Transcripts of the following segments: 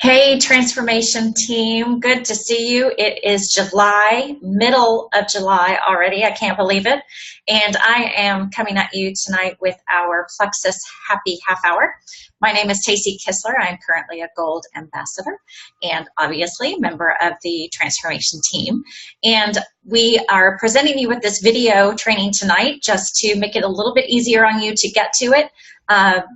Hey, transformation team, good to see you. It is July, middle of July already. I can't believe it. And I am coming at you tonight with our Plexus Happy Half Hour. My name is Tacey Kissler. I'm currently a Gold Ambassador and obviously member of the transformation team. And we are presenting you with this video training tonight just to make it a little bit easier on you to get to it.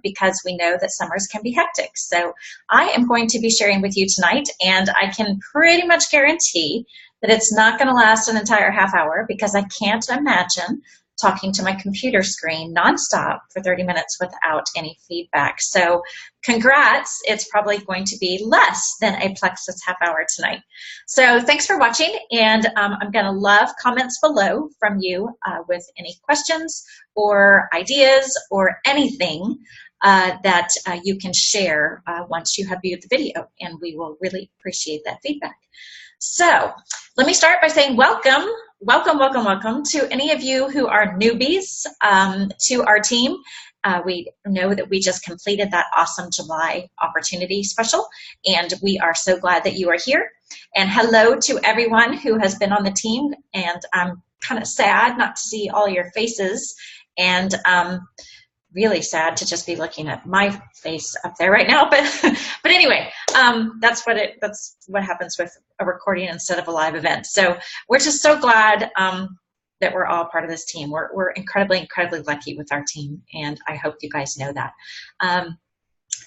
Because we know that summers can be hectic. So I am going to be sharing with you tonight, and I can pretty much guarantee that it's not going to last an entire half hour because I can't imagine talking to my computer screen nonstop for 30 minutes without any feedback. So congrats, it's probably going to be less than a Plexus half hour tonight. So thanks for watching, and I'm going to love comments below from you with any questions or ideas or anything that you can share once you have viewed the video, and we will really appreciate that feedback. So let me start by saying welcome to any of you who are newbies to our team. We know that we just completed that awesome July opportunity special, and we are so glad that you are here. And hello to everyone who has been on the team, and I'm kind of sad not to see all your faces, and really sad to just be looking at my face up there right now, but anyway, that's what happens with a recording instead of a live event. So we're just so glad that we're all part of this team. We're incredibly lucky with our team, and I hope you guys know that. And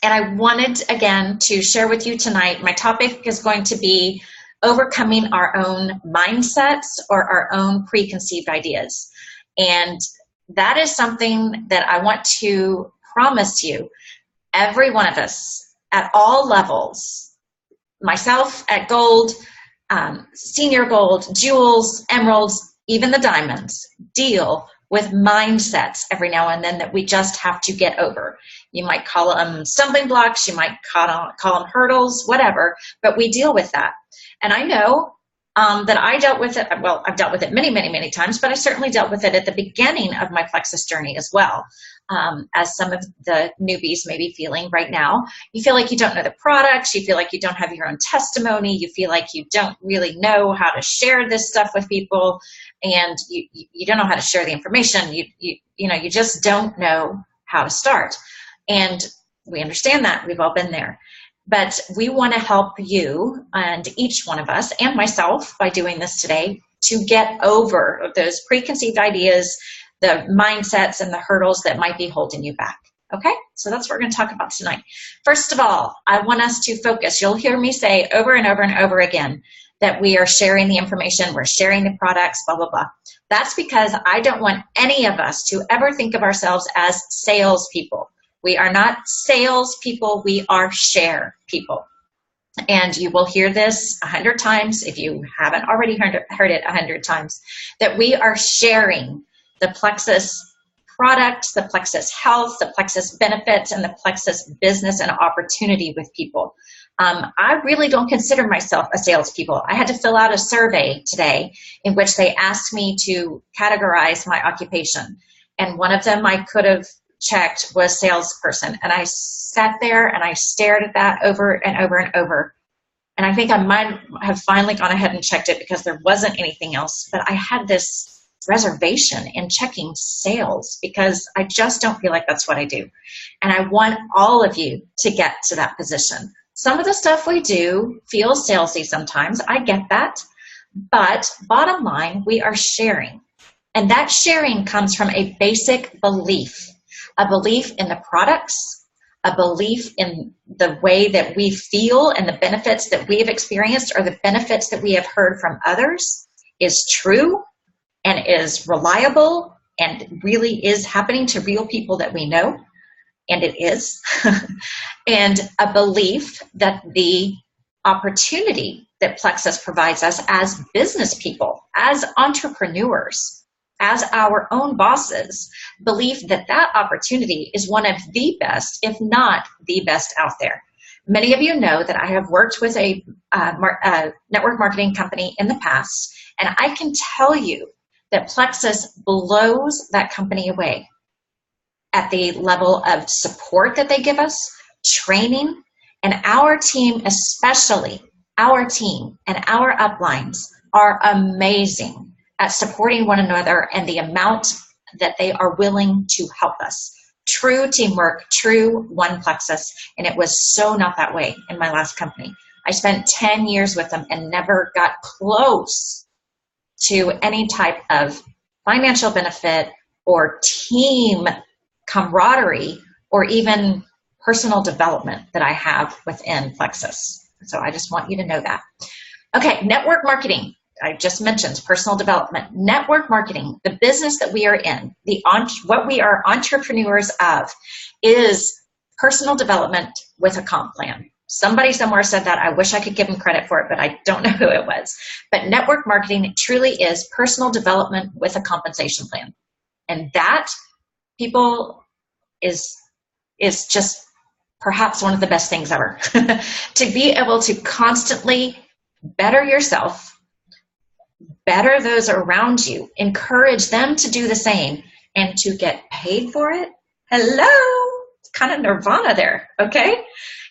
I wanted again to share with you tonight, my topic is going to be overcoming our own mindsets or our own preconceived ideas. And that is something that I want to promise you, every one of us at all levels, myself at gold, senior gold, jewels, emeralds, even the diamonds, deal with mindsets every now and then that we just have to get over. You might call them stumbling blocks, you might call them hurdles, whatever, but we deal with that. And I know that I dealt with it, well, I've dealt with it many times, but I certainly dealt with it at the beginning of my Plexus journey as well. As some of the newbies may be feeling right now, you feel like you don't know the products, you feel like you don't have your own testimony, you feel like you don't really know how to share this stuff with people, and you don't know how to share the information, you just don't know how to start. And we understand that, we've all been there. But we want to help you and each one of us and myself by doing this today to get over those preconceived ideas, the mindsets and the hurdles that might be holding you back. Okay, so that's what we're going to talk about tonight. First of all, I want us to focus. You'll hear me say over and over and over again that we are sharing the information, we're sharing the products, blah, blah, blah. That's because I don't want any of us to ever think of ourselves as salespeople. We are not sales people, we are share people. And you will hear this 100 times, if you haven't already heard it 100 times, that we are sharing the Plexus product, the Plexus health, the Plexus benefits, and the Plexus business and opportunity with people. I really don't consider myself a salespeople. I had to fill out a survey today in which they asked me to categorize my occupation. And one of them I could have checked was salesperson, and I sat there and I stared at that over and over and over, and I think I might have finally gone ahead and checked it because there wasn't anything else, but I had this reservation in checking sales because I just don't feel like that's what I do, and I want all of you to get to that position. Some of the stuff we do feels salesy sometimes, I get that, but bottom line, we are sharing, and that sharing comes from a basic belief. A belief in the products, a belief in the way that we feel and the benefits that we have experienced or the benefits that we have heard from others is true and is reliable and really is happening to real people that we know, and it is. And a belief that the opportunity that Plexus provides us as business people, as entrepreneurs, as our own bosses, believe that that opportunity is one of the best, if not the best out there. Many of you know that I have worked with a network marketing company in the past, and I can tell you that Plexus blows that company away at the level of support that they give us, training, And our team, especially our team and our uplines, are amazing at supporting one another and the amount that they are willing to help us. True teamwork, true one Plexus, and it was so not that way in my last company. I spent 10 years with them and never got close to any type of financial benefit or team camaraderie or even personal development that I have within Plexus. So I just want you to know that. Okay, network marketing. I just mentioned personal development. Network marketing, the business that we are in, what we are entrepreneurs of, is personal development with a comp plan. Somebody somewhere said that. I wish I could give them credit for it, but I don't know who it was. But network marketing truly is personal development with a compensation plan. And that, people, is just perhaps one of the best things ever. To be able to constantly better yourself, better those around you, encourage them to do the same, and to get paid for it. Hello, it's kind of nirvana there, okay?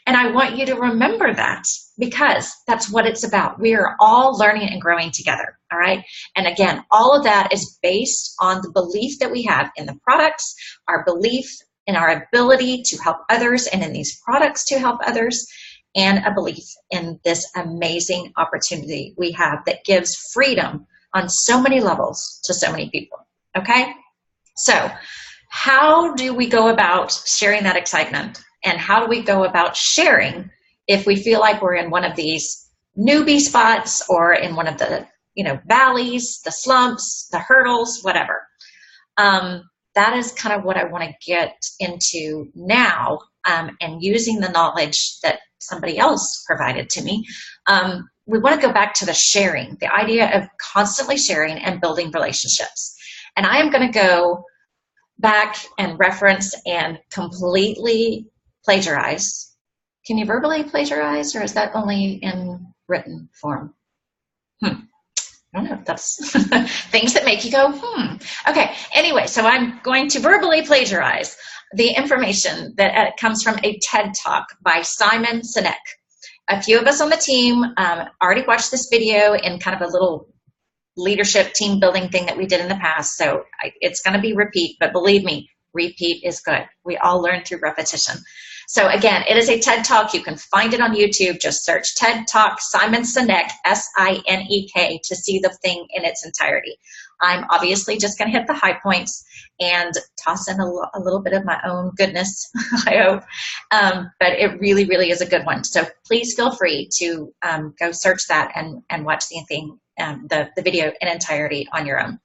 And I want you to remember that, because that's what it's about. We are all learning and growing together, all right? And again, all of that is based on the belief that we have in the products, our belief in our ability to help others and in these products to help others, and a belief in this amazing opportunity we have that gives freedom on so many levels to so many people, okay? So how do we go about sharing that excitement? And how do we go about sharing if we feel like we're in one of these newbie spots or in one of the valleys, the slumps, the hurdles, whatever? That is kind of what I want to get into now, and using the knowledge that somebody else provided to me. We want to go back to the sharing, the idea of constantly sharing and building relationships. And I am going to go back and reference and completely plagiarize. Can you verbally plagiarize, or is that only in written form? I don't know if that's things that make you go, Okay, anyway, so I'm going to verbally plagiarize the information that comes from a TED Talk by Simon Sinek. A few of us on the team already watched this video in kind of a little leadership team building thing that we did in the past, so it's going to be repeat, but believe me, repeat is good. We all learn through repetition. So again, it is a TED Talk. You can find it on YouTube. Just search TED Talk Simon Sinek, S-I-N-E-K, to see the thing in its entirety. I'm obviously just going to hit the high points and toss in a little bit of my own goodness, I hope. But it really, really is a good one. So please feel free to go search that and watch the thing, the video in entirety on your own.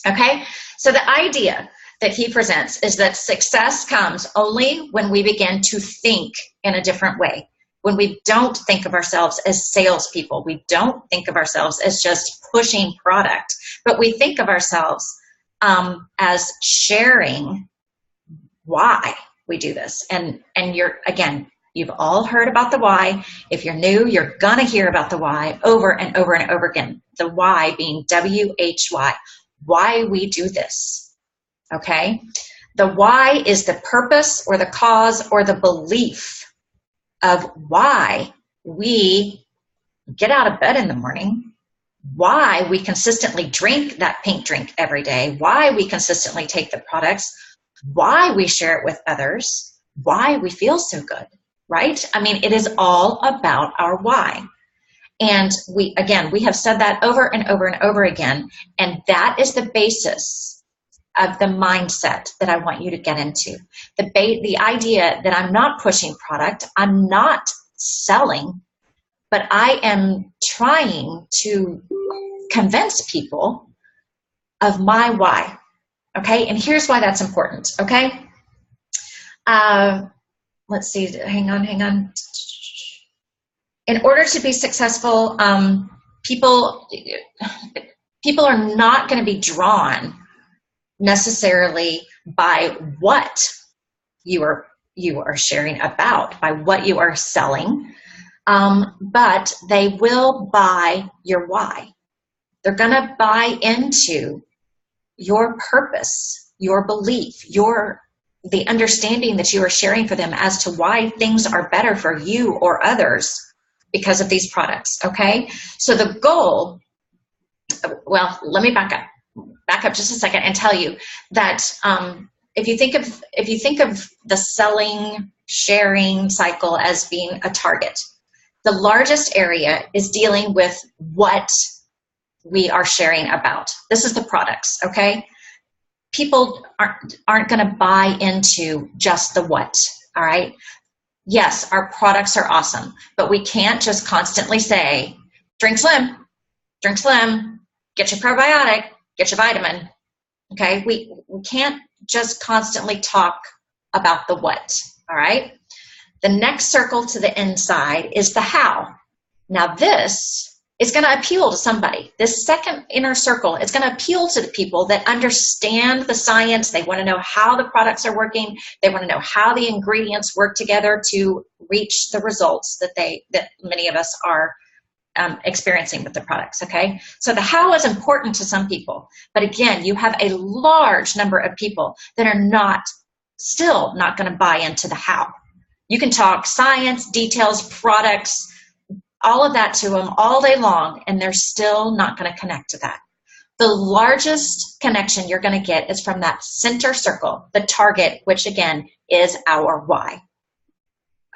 Okay, so the idea that he presents is that success comes only when we begin to think in a different way. When we don't think of ourselves as salespeople, we don't think of ourselves as just pushing product, but we think of ourselves as sharing why we do this. And you've all heard about the why. If you're new, you're gonna hear about the why over and over and over again. The why being W-H-Y, why we do this. Okay, the why is the purpose or the cause or the belief of why we get out of bed in the morning, why we consistently drink that pink drink every day, why we consistently take the products, why we share it with others, why we feel so good, right? I mean, it is all about our why. And we have said that over and over and over again, and that is the basis of the mindset that I want you to get into. The idea that I'm not pushing product, I'm not selling, but I am trying to convince people of my why, okay? And here's why that's important, okay? Let's see, hang on. In order to be successful, people are not going to be drawn necessarily by what you are sharing about, by what you are selling, but they will buy your why. They're going to buy into your purpose, your belief, your the understanding that you are sharing for them as to why things are better for you or others because of these products, okay? So the goal, well, let me back up just a second and tell you that if you think of the selling, sharing cycle as being a target, the largest area is dealing with what we are sharing about. This is the products, okay? People aren't going to buy into just the what, all right? Yes, our products are awesome, but we can't just constantly say, drink slim, get your probiotic, get your vitamin, okay? We can't just constantly talk about the what, all right? The next circle to the inside is the how. Now this is going to appeal to somebody. This second inner circle is going to appeal to the people that understand the science. They want to know how the products are working. They want to know how the ingredients work together to reach the results that many of us are experiencing with the products, okay? So the how is important to some people, but again, you have a large number of people that are still not going to buy into the how. You can talk science, details, products, all of that to them all day long, and they're still not going to connect to that. The largest connection you're going to get is from that center circle, the target, which again is our why.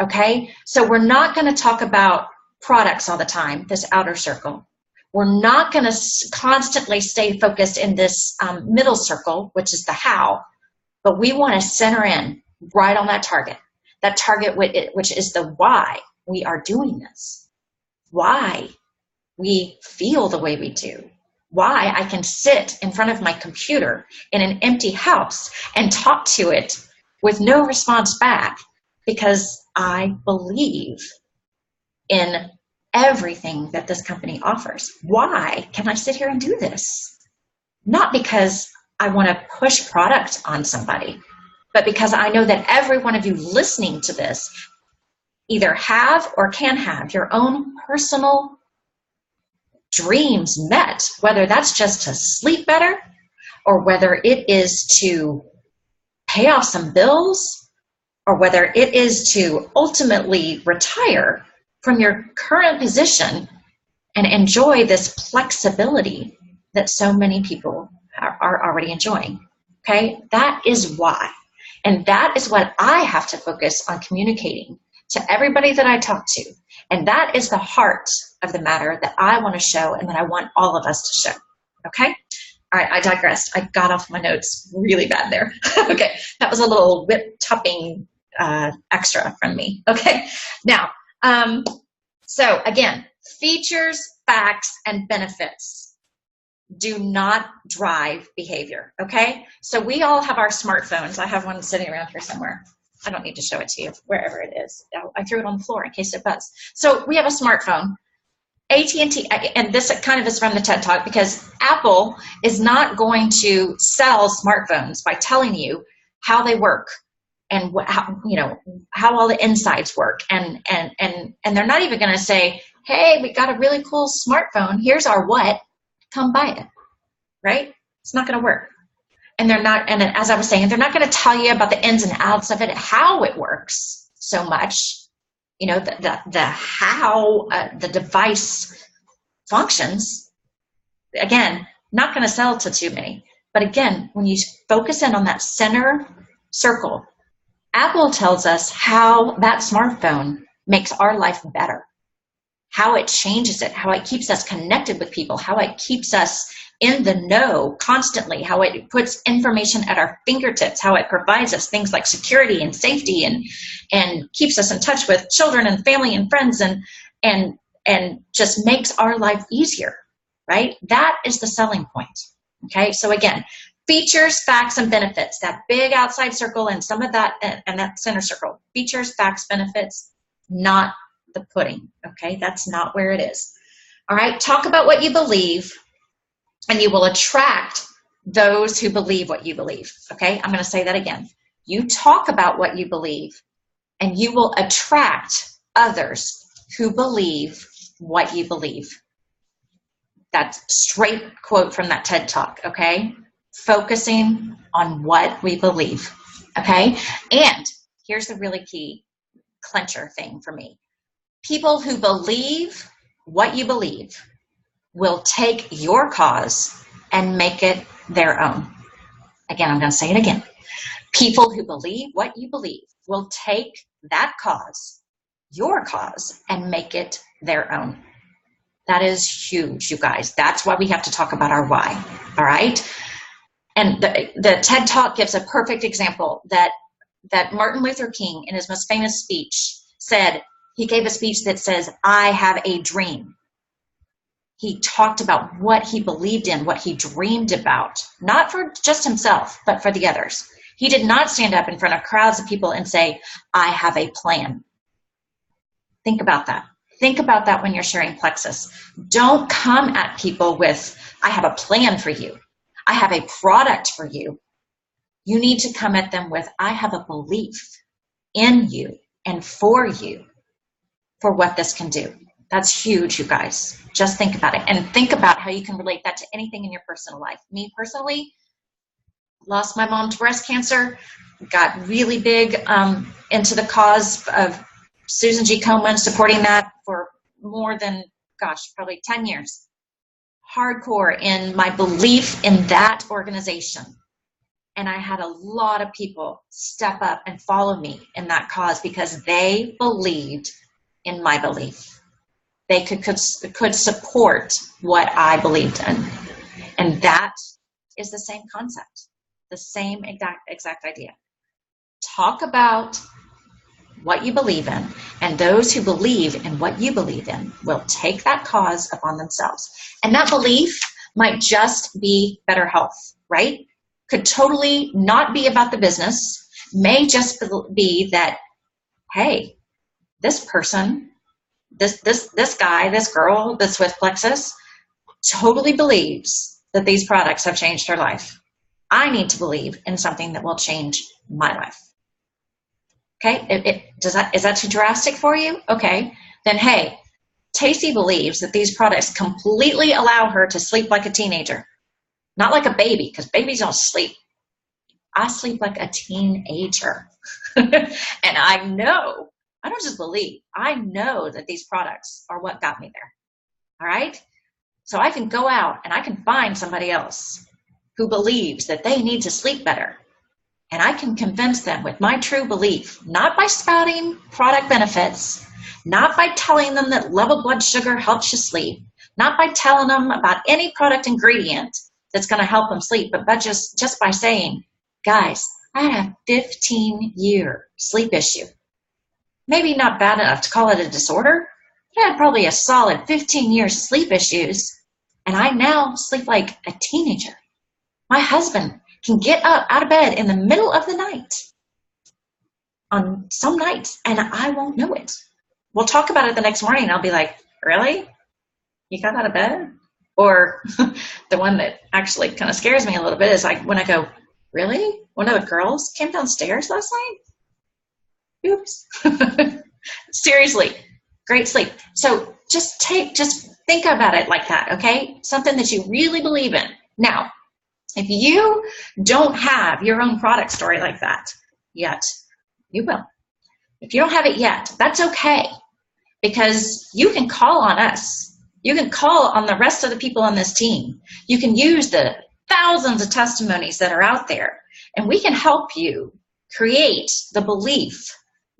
Okay? So we're not going to talk about products all the time, this outer circle. We're not going to constantly stay focused in this middle circle, which is the how, but we want to center in right on that target which is the why we are doing this, why we feel the way we do, why I can sit in front of my computer in an empty house and talk to it with no response back because I believe in everything that this company offers. Why can I sit here and do this? Not because I want to push product on somebody, but because I know that every one of you listening to this either have or can have your own personal dreams met, whether that's just to sleep better or whether it is to pay off some bills or whether it is to ultimately retire from your current position and enjoy this flexibility that so many people are already enjoying, okay? That is why. And that is what I have to focus on communicating to everybody that I talk to. And that is the heart of the matter that I want to show and that I want all of us to show, okay? All right, I digressed. I got off my notes really bad there. Okay, that was a little whip-topping extra from me, okay? Now, so again, features, facts, and benefits do not drive behavior, okay? So we all have our smartphones. I have one sitting around here somewhere. I don't need to show it to you, wherever it is. I threw it on the floor in case it buzzed. So we have a smartphone. AT&T, and this kind of is from the TED Talk, because Apple is not going to sell smartphones by telling you how they work and how all the insides work, and they're not even going to say, hey, we got a really cool smartphone, here's our what, come buy it, right? It's not going to work. And they're not, and as I was saying, they're not going to tell you about the ins and outs of it, how it works so much, the how the device functions. Again, not going to sell to too many. But again, when you focus in on that center circle, Apple tells us how that smartphone makes our life better, how it changes it, how it keeps us connected with people, how it keeps us in the know constantly, how it puts information at our fingertips, how it provides us things like security and safety and keeps us in touch with children and family and friends and just makes our life easier, right? That is the selling point, okay? So again, features, facts, and benefits, that big outside circle and some of that, and that center circle, features, facts, benefits, not the pudding, okay? That's not where it is. All right, talk about what you believe, and you will attract those who believe what you believe, okay? I'm going to say that again. You talk about what you believe, and you will attract others who believe what you believe. That's straight quote from that TED Talk, okay? Focusing on what we believe. Okay? And here's the really key clincher thing for me. People who believe what you believe will take your cause and make it their own. Again, I'm going to say it again. People who believe what you believe will take that cause, your cause, and make it their own. That is huge, you guys. That's why we have to talk about our why, all right? And the TED Talk gives a perfect example that Martin Luther King, in his most famous speech, said, he gave a speech that says, I have a dream. He talked about what he believed in, what he dreamed about, not for just himself, but for the others. He did not stand up in front of crowds of people and say, I have a plan. Think about that. Think about that when you're sharing Plexus. Don't come at people with, I have a plan for you. I have a product for you. You need to come at them with, I have a belief in you and for you for what this can do. That's huge, you guys. Just think about it. And think about how you can relate that to anything in your personal life. Me personally, lost my mom to breast cancer, got really big into the cause of Susan G. Komen, supporting that for more than, probably 10 years. Hardcore in my belief in that organization. And I had a lot of people step up and follow me in that cause because they believed in my belief. They could support what I believed in. And that is the same concept, the same exact idea. Talk about what you believe in, and those who believe in what you believe in will take that cause upon themselves. And that belief might just be better health, right? Could totally not be about the business, may just be that, hey, this person, this guy, this girl that's with Plexus totally believes that these products have changed her life. I need to believe in something that will change my life. Okay, is that too drastic for you? Okay, then hey, Tacy believes that these products completely allow her to sleep like a teenager. Not like a baby, because babies don't sleep. I sleep like a teenager. And I know, I don't just believe, I know that these products are what got me there. All right? So I can go out and I can find somebody else who believes that they need to sleep better. And I can convince them with my true belief, not by spouting product benefits, not by telling them that level blood sugar helps you sleep, not by telling them about any product ingredient that's going to help them sleep, but just by saying, guys, I had a 15-year sleep issue. Maybe not bad enough to call it a disorder, but I had probably a solid 15 years sleep issues, and I now sleep like a teenager. My husband can get up out of bed in the middle of the night on some nights, and I won't know it. We'll talk about it the next morning, and I'll be like, really? You got out of bed? Or the one that actually kind of scares me a little bit is like when I go, really? One of the girls came downstairs last night? Oops. Seriously, great sleep. So just think about it like that, okay? Something that you really believe in. Now, if you don't have your own product story like that yet, you will. If you don't have it yet, that's okay, because you can call on us. You can call on the rest of the people on this team. You can use the thousands of testimonies that are out there, and we can help you create the belief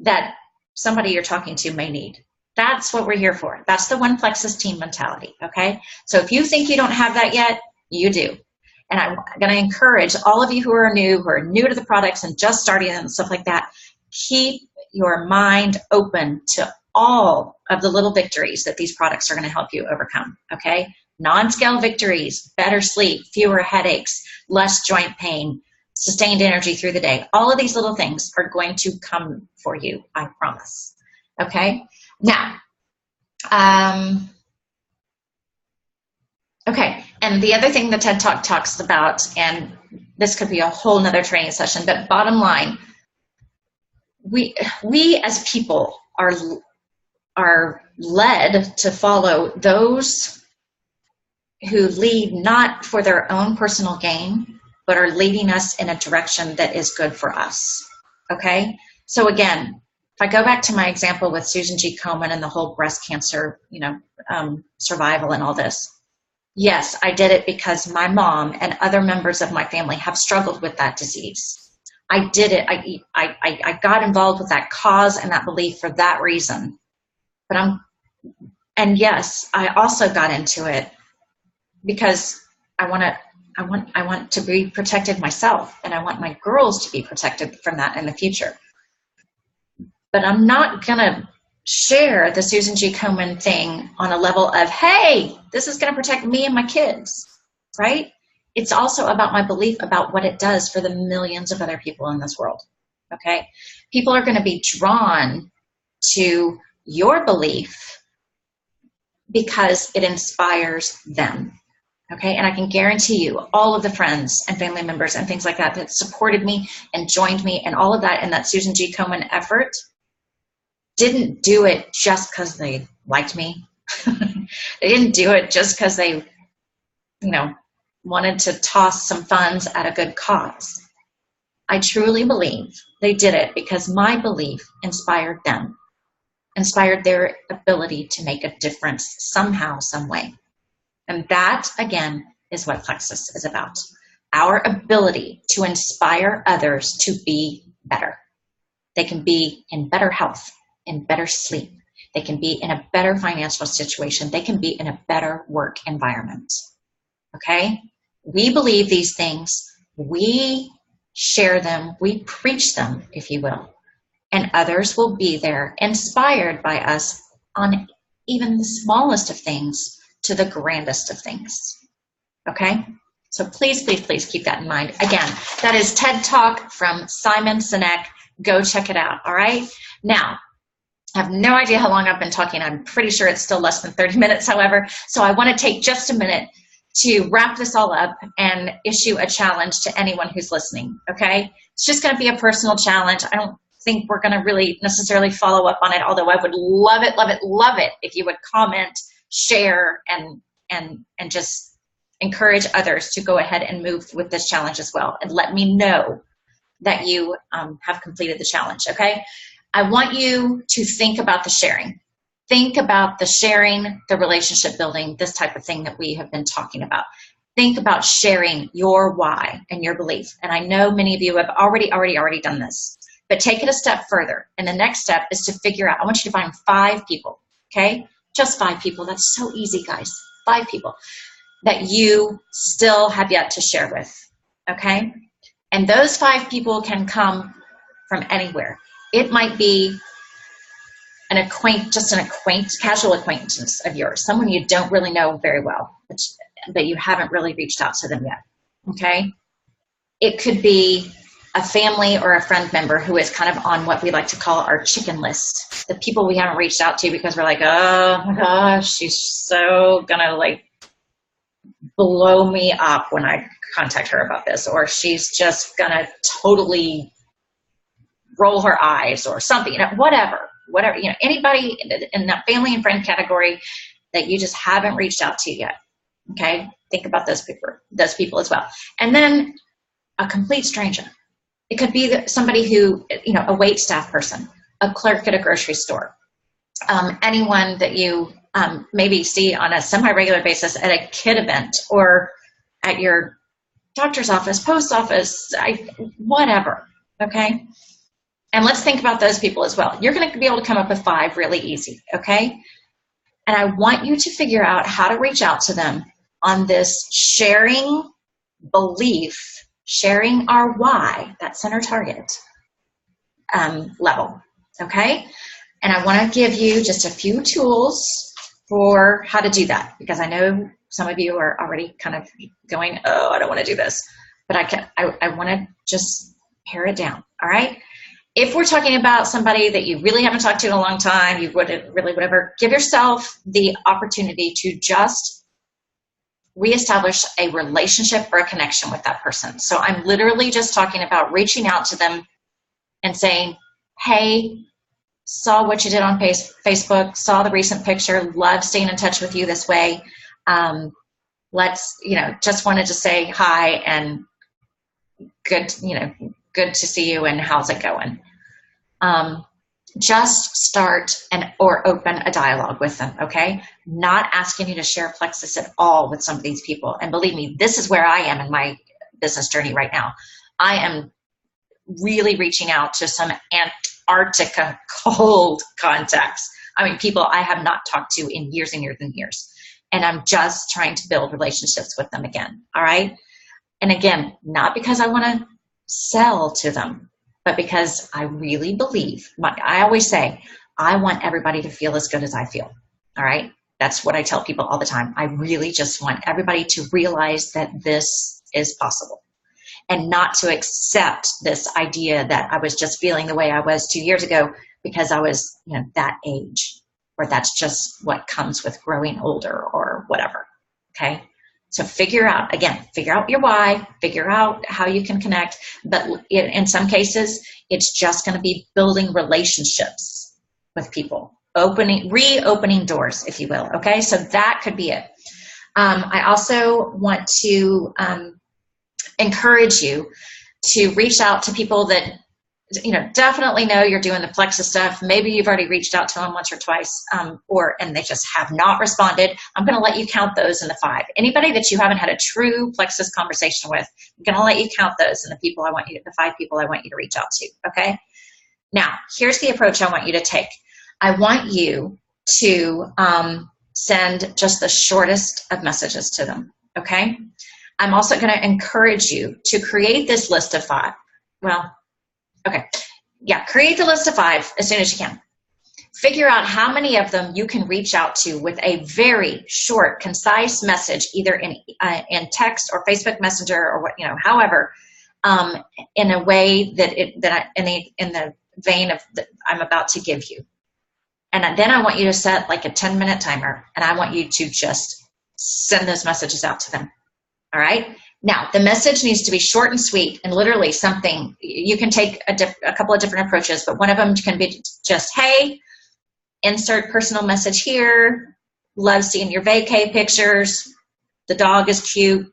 that somebody you're talking to may need. That's what we're here for. That's the One Plexus team mentality, okay? So if you think you don't have that yet, you do. And I'm going to encourage all of you who are new to the products and just starting and stuff like that, keep your mind open to all of the little victories that these products are going to help you overcome, okay? Non-scale victories, better sleep, fewer headaches, less joint pain, sustained energy through the day. All of these little things are going to come for you, I promise, okay? Now, okay, and the other thing the TED Talk talks about, and this could be a whole nother training session, but bottom line, we as people are led to follow those who lead not for their own personal gain, but are leading us in a direction that is good for us. Okay? So again, if I go back to my example with Susan G. Komen and the whole breast cancer, survival and all this, yes, I did it because my mom and other members of my family have struggled with that disease. I did it. I got involved with that cause and that belief for that reason. And yes, I also got into it because I want to be protected myself, and I want my girls to be protected from that in the future. But I'm not gonna share the Susan G. Komen thing on a level of, hey, this is gonna protect me and my kids, right? It's also about my belief about what it does for the millions of other people in this world, okay? People are gonna be drawn to your belief because it inspires them, okay? And I can guarantee you all of the friends and family members and things like that that supported me and joined me and all of that in that Susan G. Komen effort didn't do it just because they liked me. They didn't do it just because they, wanted to toss some funds at a good cause. I truly believe they did it because my belief inspired them, inspired their ability to make a difference somehow, some way. And that, again, is what Plexus is about. Our ability to inspire others to be better. They can be in better health, in better sleep. They can be in a better financial situation. They can be in a better work environment. Okay? We believe these things. We share them. We preach them, if you will. And others will be there, inspired by us on even the smallest of things to the grandest of things. Okay? So please, please, please keep that in mind. Again, that is TED Talk from Simon Sinek. Go check it out, all right? Now, I have no idea how long I've been talking. I'm pretty sure it's still less than 30 minutes, however. So I want to take just a minute to wrap this all up and issue a challenge to anyone who's listening, okay? It's just going to be a personal challenge. I don't think we're going to really necessarily follow up on it, although I would love it, love it, love it if you would comment, share, and just encourage others to go ahead and move with this challenge as well. And let me know that you have completed the challenge, okay? I want you to think about the sharing. Think about the sharing, the relationship building, this type of thing that we have been talking about. Think about sharing your why and your belief. And I know many of you have already done this, but take it a step further. And the next step is to figure out, I want you to find 5 people, okay? Just 5 people. That's so easy, guys. 5 people that you still have yet to share with, okay? And those 5 people can come from anywhere. It might be just an casual acquaintance of yours, someone you don't really know very well, but you haven't really reached out to them yet, okay? It could be a family or a friend member who is kind of on what we like to call our chicken list, the people we haven't reached out to because we're like, oh my gosh, she's so gonna blow me up when I contact her about this, or she's just gonna totally roll her eyes or something, whatever, anybody in that family and friend category that you just haven't reached out to yet, okay? Think about those people as well. And then a complete stranger. It could be somebody who, a wait staff person, a clerk at a grocery store, anyone that you maybe see on a semi-regular basis at a kid event or at your doctor's office, post office, whatever, okay? And let's think about those people as well. You're going to be able to come up with 5 really easy, okay? And I want you to figure out how to reach out to them on this sharing belief, sharing our why, that center target level, okay? And I want to give you just a few tools for how to do that, because I know some of you are already kind of going, oh, I don't want to do this. But I want to just pare it down, all right? If we're talking about somebody that you really haven't talked to in a long time, you wouldn't really whatever, give yourself the opportunity to just reestablish a relationship or a connection with that person. So I'm literally just talking about reaching out to them and saying, hey, saw what you did on Facebook, saw the recent picture, love staying in touch with you this way. Just wanted to say hi and good, good to see you and how's it going? Just start or open a dialogue with them, okay? Not asking you to share Plexus at all with some of these people. And believe me, this is where I am in my business journey right now. I am really reaching out to some Antarctica cold contacts. I mean, people I have not talked to in years and years and years. And I'm just trying to build relationships with them again, all right? And again, not because I want to sell to them, but because I really believe, I always say, I want everybody to feel as good as I feel, all right? That's what I tell people all the time. I really just want everybody to realize that this is possible and not to accept this idea that I was just feeling the way I was 2 years ago because I was, that age, or that's just what comes with growing older or whatever, okay? So figure out your why, figure out how you can connect, but in some cases, it's just going to be building relationships with people, reopening doors, if you will, okay? So that could be it. I also want to encourage you to reach out to people that definitely know you're doing the Plexus stuff. Maybe you've already reached out to them once or twice, and they just have not responded. I'm going to let you count those in the 5. Anybody that you haven't had a true Plexus conversation with, I'm going to let you count those in the 5 people I want you to reach out to, okay? Now, here's the approach I want you to take. I want you to send just the shortest of messages to them, okay? I'm also going to encourage you to create this list of 5. Create the list of 5 as soon as you can. Figure out how many of them you can reach out to with a very short, concise message, either in text or Facebook Messenger or however, in a way in the vein of that I'm about to give you. And then I want you to set like a 10-minute timer, and I want you to just send those messages out to them. All right. Now, the message needs to be short and sweet, and literally something. You can take a couple of different approaches, but one of them can be just, hey, insert personal message here. Love seeing your vacay pictures. The dog is cute.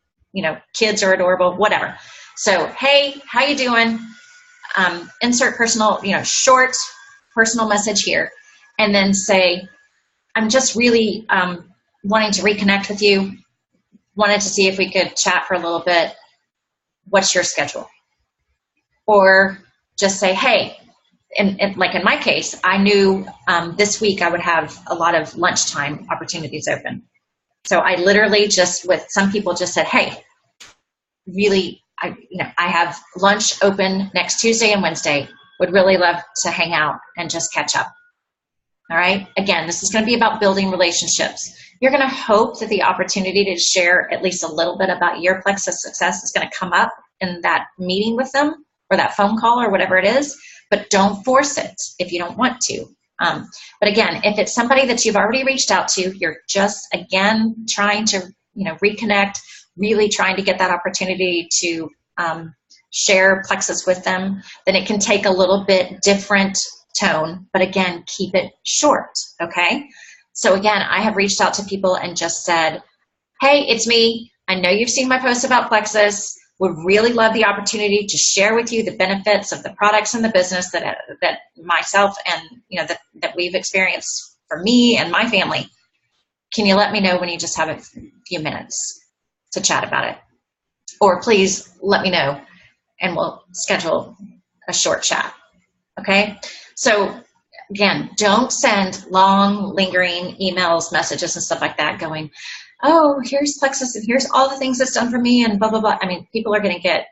Kids are adorable, whatever. So, hey, how you doing? Insert personal, short personal message here. And then say, I'm just really wanting to reconnect with you. Wanted to see if we could chat for a little bit. What's your schedule? Or just say, hey, and like in my case, I knew this week I would have a lot of lunchtime opportunities open. So I literally just, with some people, just said, hey, really, I have lunch open next Tuesday and Wednesday. Would really love to hang out and just catch up. All right. Again, this is going to be about building relationships. You're going to hope that the opportunity to share at least a little bit about your Plexus success is going to come up in that meeting with them or that phone call or whatever it is, but don't force it if you don't want to. But again, if it's somebody that you've already reached out to, you're just, again, trying to, reconnect, really trying to get that opportunity to share Plexus with them, then it can take a little bit different tone, but again, keep it short, okay? So again, I have reached out to people and just said, hey, it's me. I know you've seen my post about Plexus. Would really love the opportunity to share with you the benefits of the products and the business that myself and that we've experienced for me and my family. Can you let me know when you just have a few minutes to chat about it? Or please let me know and we'll schedule a short chat, okay? So again, don't send long, lingering emails, messages, and stuff like that going, oh, here's Plexus, and here's all the things it's done for me, and blah, blah, blah. I mean, people are going to get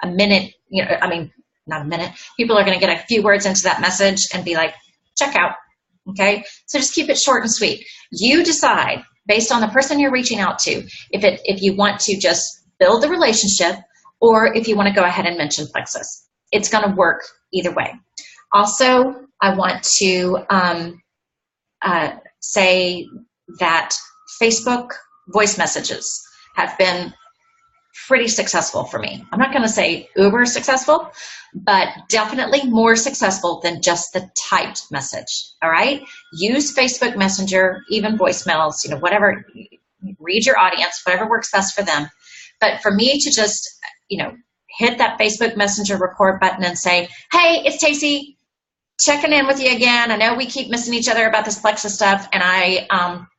a minute, not a minute. People are going to get a few words into that message and be like, check out, okay? So just keep it short and sweet. You decide, based on the person you're reaching out to, if you want to just build the relationship or if you want to go ahead and mention Plexus. It's going to work either way. Also, I want to say that Facebook voice messages have been pretty successful for me. I'm not going to say uber successful, but definitely more successful than just the typed message, all right? Use Facebook Messenger, even voicemails, whatever, read your audience, whatever works best for them. But for me to just, hit that Facebook Messenger record button and say, hey, it's Tacey, checking in with you again. I know we keep missing each other about this Plexus stuff, and I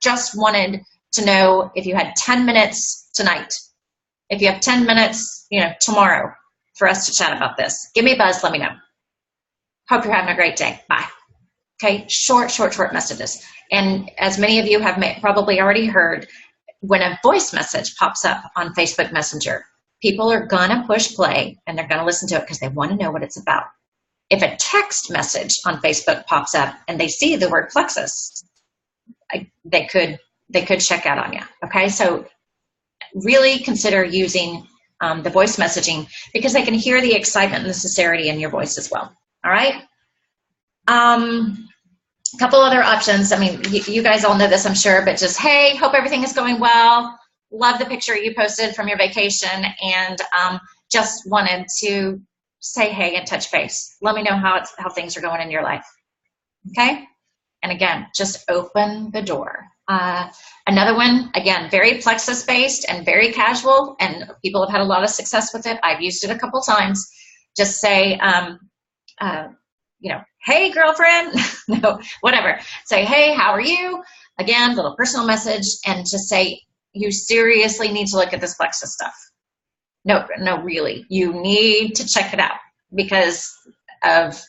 just wanted to know if you had 10 minutes tonight. If you have 10 minutes, tomorrow for us to chat about this. Give me a buzz, let me know. Hope you're having a great day. Bye. Okay, short messages. And as many of you have probably already heard, when a voice message pops up on Facebook Messenger, people are gonna push play and they're gonna listen to it because they want to know what it's about. If a text message on Facebook pops up and they see the word Plexus, they could check out on you. Okay, so really consider using the voice messaging because they can hear the excitement and the sincerity in your voice as well. All right. A couple other options. I mean, you guys all know this, I'm sure, but just, hey, hope everything is going well. Love the picture you posted from your vacation, and just wanted to say hey and touch base. Let me know how things are going in your life. Okay? And again, just open the door. Another one, again, very Plexus based and very casual, and people have had a lot of success with it. I've used it a couple times. Just say, hey, girlfriend, no, whatever. Say, hey, how are you? Again, little personal message, and just say, you seriously need to look at this Plexus stuff. No, really, you need to check it out because of,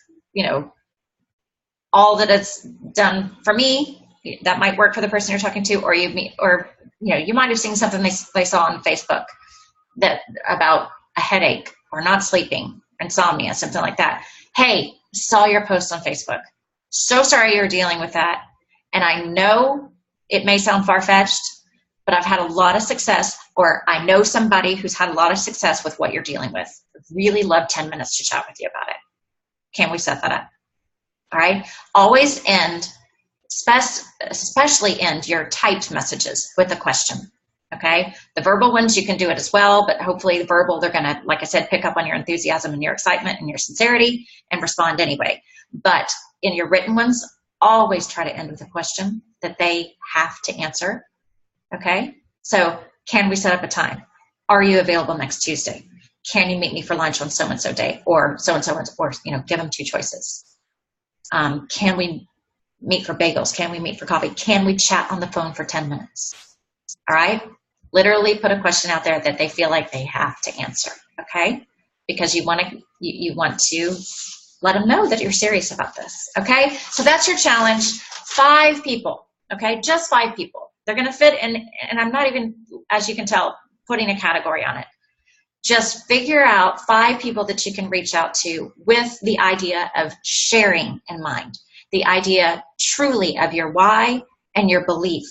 all that it's done for me. That might work for the person you're talking to, or you might have seen something they saw on Facebook that about a headache or not sleeping, insomnia, something like that. Hey, saw your post on Facebook. So sorry you're dealing with that. And I know it may sound far-fetched, but I've had a lot of success, or I know somebody who's had a lot of success with what you're dealing with. Really love 10 minutes to chat with you about it. Can we set that up? All right. Always end, especially end your typed messages with a question. Okay. The verbal ones, you can do it as well, but hopefully the verbal, they're going to, like I said, pick up on your enthusiasm and your excitement and your sincerity and respond anyway. But in your written ones, always try to end with a question that they have to answer. Okay. So can we set up a time? Are you available next Tuesday? Can you meet me for lunch on so-and-so day, or so-and-so, or, give them two choices. Can we meet for bagels? Can we meet for coffee? Can we chat on the phone for 10 minutes? All right. Literally put a question out there that they feel like they have to answer. Okay. Because you want to let them know that you're serious about this. Okay. So that's your challenge. 5 people. Okay. Just 5 people. They're going to fit in, and I'm not even, as you can tell, putting a category on it. Just figure out 5 people that you can reach out to with the idea of sharing in mind, the idea truly of your why and your belief.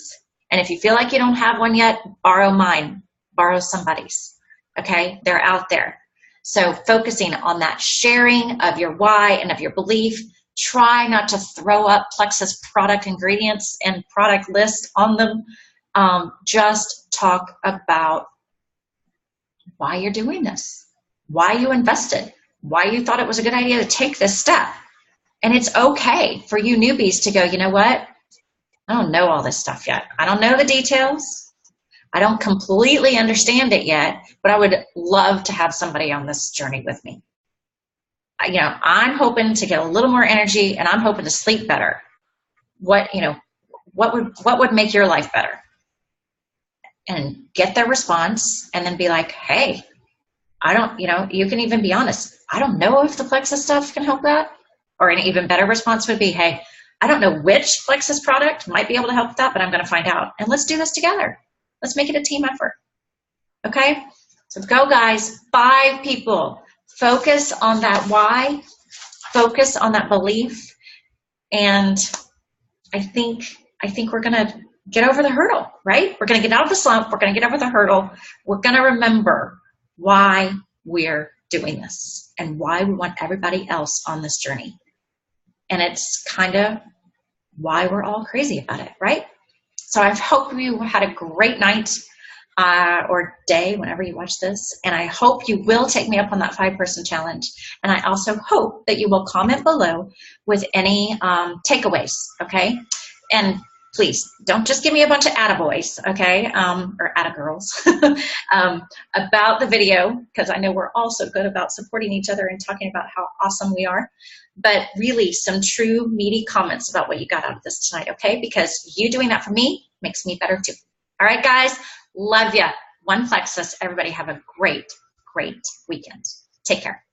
And if you feel like you don't have one yet, borrow mine, borrow somebody's. Okay, they're out there. So focusing on that sharing of your why and of your belief. Try not to throw up Plexus product ingredients and product list on them. Just talk about why you're doing this, why you invested, why you thought it was a good idea to take this step. And it's okay for you newbies to go, you know what? I don't know all this stuff yet. I don't know the details. I don't completely understand it yet, but I would love to have somebody on this journey with me. I'm hoping to get a little more energy, and I'm hoping to sleep better. What would make your life better? And get their response, and then be like, hey, I don't, you can even be honest. I don't know if the Plexus stuff can help that. Or an even better response would be, hey, I don't know which Plexus product might be able to help with that, but I'm going to find out. And let's do this together. Let's make it a team effort. Okay? So go, guys. 5 people. Focus on that why. Focus on that belief. And I think we're going to get over the hurdle, right? We're going to get out of the slump. We're going to get over the hurdle. We're going to remember why we're doing this and why we want everybody else on this journey. And it's kind of why we're all crazy about it, right? So I hope you had a great night or day whenever you watch this. And I hope you will take me up on that 5-person challenge. And I also hope that you will comment below with any takeaways, okay? And please don't just give me a bunch of attaboys, okay, or attagirls, about the video, because I know we're also good about supporting each other and talking about how awesome we are, but really some true meaty comments about what you got out of this tonight, okay, because you doing that for me makes me better too. All right, guys, love ya. One Plexus. Everybody have a great, great weekend. Take care.